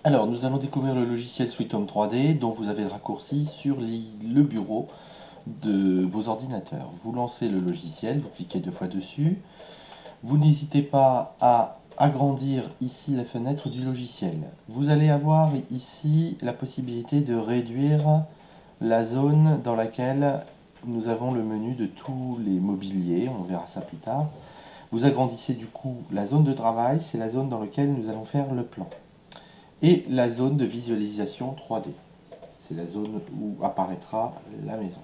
Alors, nous allons découvrir le logiciel SweetHome 3D dont vous avez le raccourci sur le bureau de vos ordinateurs. Vous lancez le logiciel, vous cliquez deux fois dessus. Vous n'hésitez pas à agrandir ici la fenêtre du logiciel. Vous allez avoir ici la possibilité de réduire la zone dans laquelle nous avons le menu de tous les mobiliers. On verra ça plus tard. Vous agrandissez du coup la zone de travail, c'est la zone dans laquelle nous allons faire le plan. Et la zone de visualisation 3D. C'est la zone où apparaîtra la maison.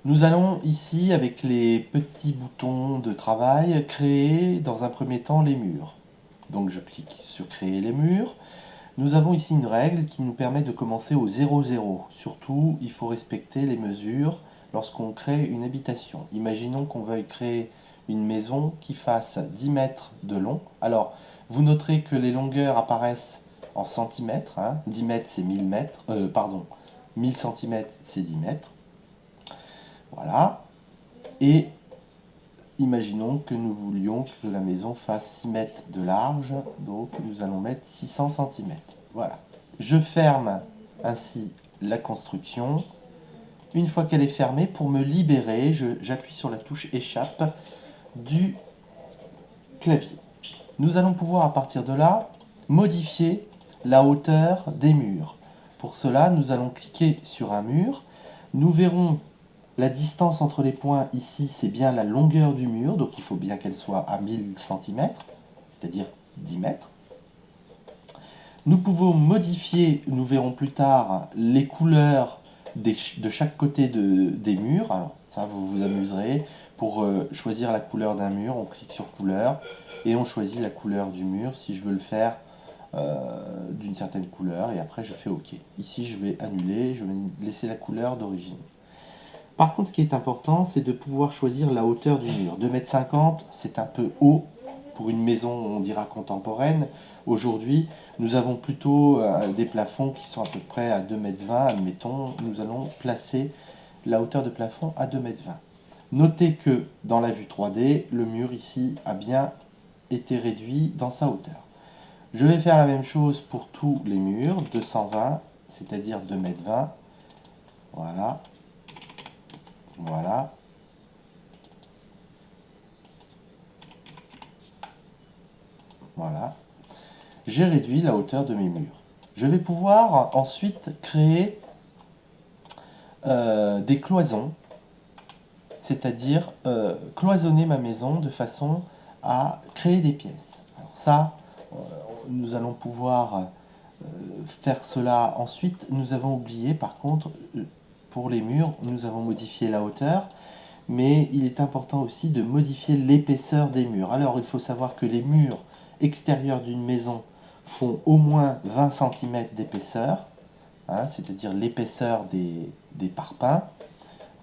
Nous allons ici, avec les petits boutons de travail, créer dans un premier temps les murs. Donc je clique sur créer les murs. Nous avons ici une règle qui nous permet de commencer au 0,0. Surtout, il faut respecter les mesures lorsqu'on crée une habitation. Imaginons qu'on veuille créer une maison qui fasse 10 mètres de long. Alors, vous noterez que les longueurs apparaissent en centimètres. 10 mètres, c'est 1000 mètres. Pardon, 1000 centimètres, c'est 10 mètres. Voilà. Et imaginons que nous voulions que la maison fasse 6 mètres de large. Donc, nous allons mettre 600 centimètres. Voilà. Je ferme ainsi la construction. Une fois qu'elle est fermée, pour me libérer, j'appuie sur la touche échappe du clavier. Nous allons pouvoir à partir de là modifier la hauteur des murs. Pour cela, nous allons cliquer sur un mur. Nous verrons la distance entre les points ici, c'est bien la longueur du mur, donc il faut bien qu'elle soit à 1000 cm, c'est-à-dire 10 mètres. Nous pouvons modifier, nous verrons plus tard, les couleurs de chaque côté des murs. Alors ça, vous vous amuserez. Pour choisir la couleur d'un mur, on clique sur couleur et on choisit la couleur du mur. Si je veux le faire d'une certaine couleur, et après je fais OK. Ici, je vais annuler, je vais laisser la couleur d'origine. Par contre, ce qui est important, c'est de pouvoir choisir la hauteur du mur. 2,50 m, c'est un peu haut pour une maison, on dira contemporaine. Aujourd'hui, nous avons plutôt des plafonds qui sont à peu près à 2,20 m, admettons. Nous allons placer la hauteur de plafond à 2,20 m. Notez que dans la vue 3D, le mur ici a bien été réduit dans sa hauteur. Je vais faire la même chose pour tous les murs, 220, c'est-à-dire 2,20 m. Voilà, voilà. Voilà. J'ai réduit la hauteur de mes murs. Je vais pouvoir ensuite créer des cloisons, c'est-à-dire cloisonner ma maison de façon à créer des pièces. Alors ça, euh, nous allons pouvoir faire cela ensuite. Nous avons oublié par contre, pour les murs, nous avons modifié la hauteur, mais il est important aussi de modifier l'épaisseur des murs. Alors il faut savoir que les murs extérieurs d'une maison font au moins 20 cm d'épaisseur, c'est-à-dire l'épaisseur des parpaings.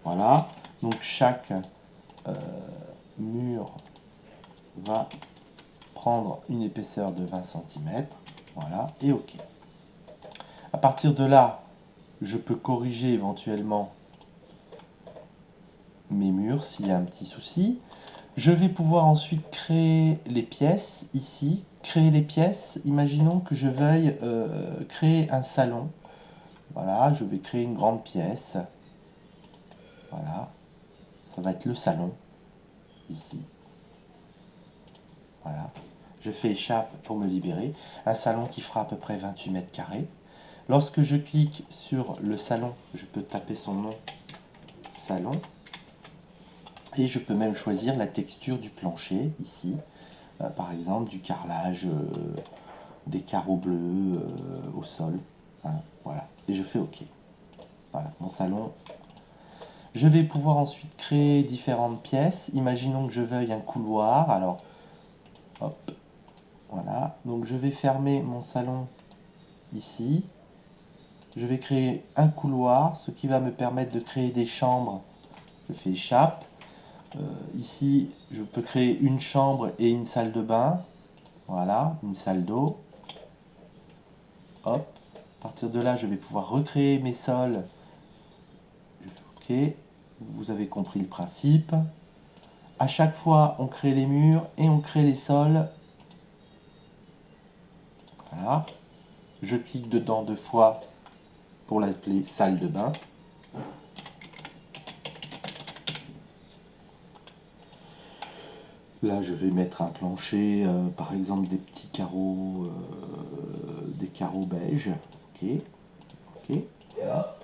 Voilà, donc chaque mur va prendre une épaisseur de 20 cm. Voilà, et OK. À partir de là, je peux corriger éventuellement mes murs s'il y a un petit souci. Je vais pouvoir ensuite créer les pièces ici. Créer les pièces, imaginons que je veuille créer un salon. Voilà, je vais créer une grande pièce. Voilà, ça va être le salon, ici. Voilà, je fais échappe pour me libérer. Un salon qui fera à peu près 28 mètres carrés. Lorsque je clique sur le salon, je peux taper son nom, salon. Et je peux même choisir la texture du plancher, ici. Par exemple, du carrelage, des carreaux bleus au sol. Voilà, et je fais OK. Voilà, mon salon. Je vais pouvoir ensuite créer différentes pièces. Imaginons que je veuille un couloir. Alors, hop, voilà. Donc je vais fermer mon salon ici. Je vais créer un couloir, ce qui va me permettre de créer des chambres. Je fais échappe. Ici, je peux créer une chambre et une salle de bain. Voilà, une salle d'eau. Hop. À partir de là, je vais pouvoir recréer mes sols. Je fais OK. Vous avez compris le principe. À chaque fois, on crée les murs et on crée les sols. Voilà. Je clique dedans 2 fois pour l'appeler salle de bain. Là, je vais mettre un plancher, par exemple des petits carreaux, des carreaux beige. Ok, ok. Voilà.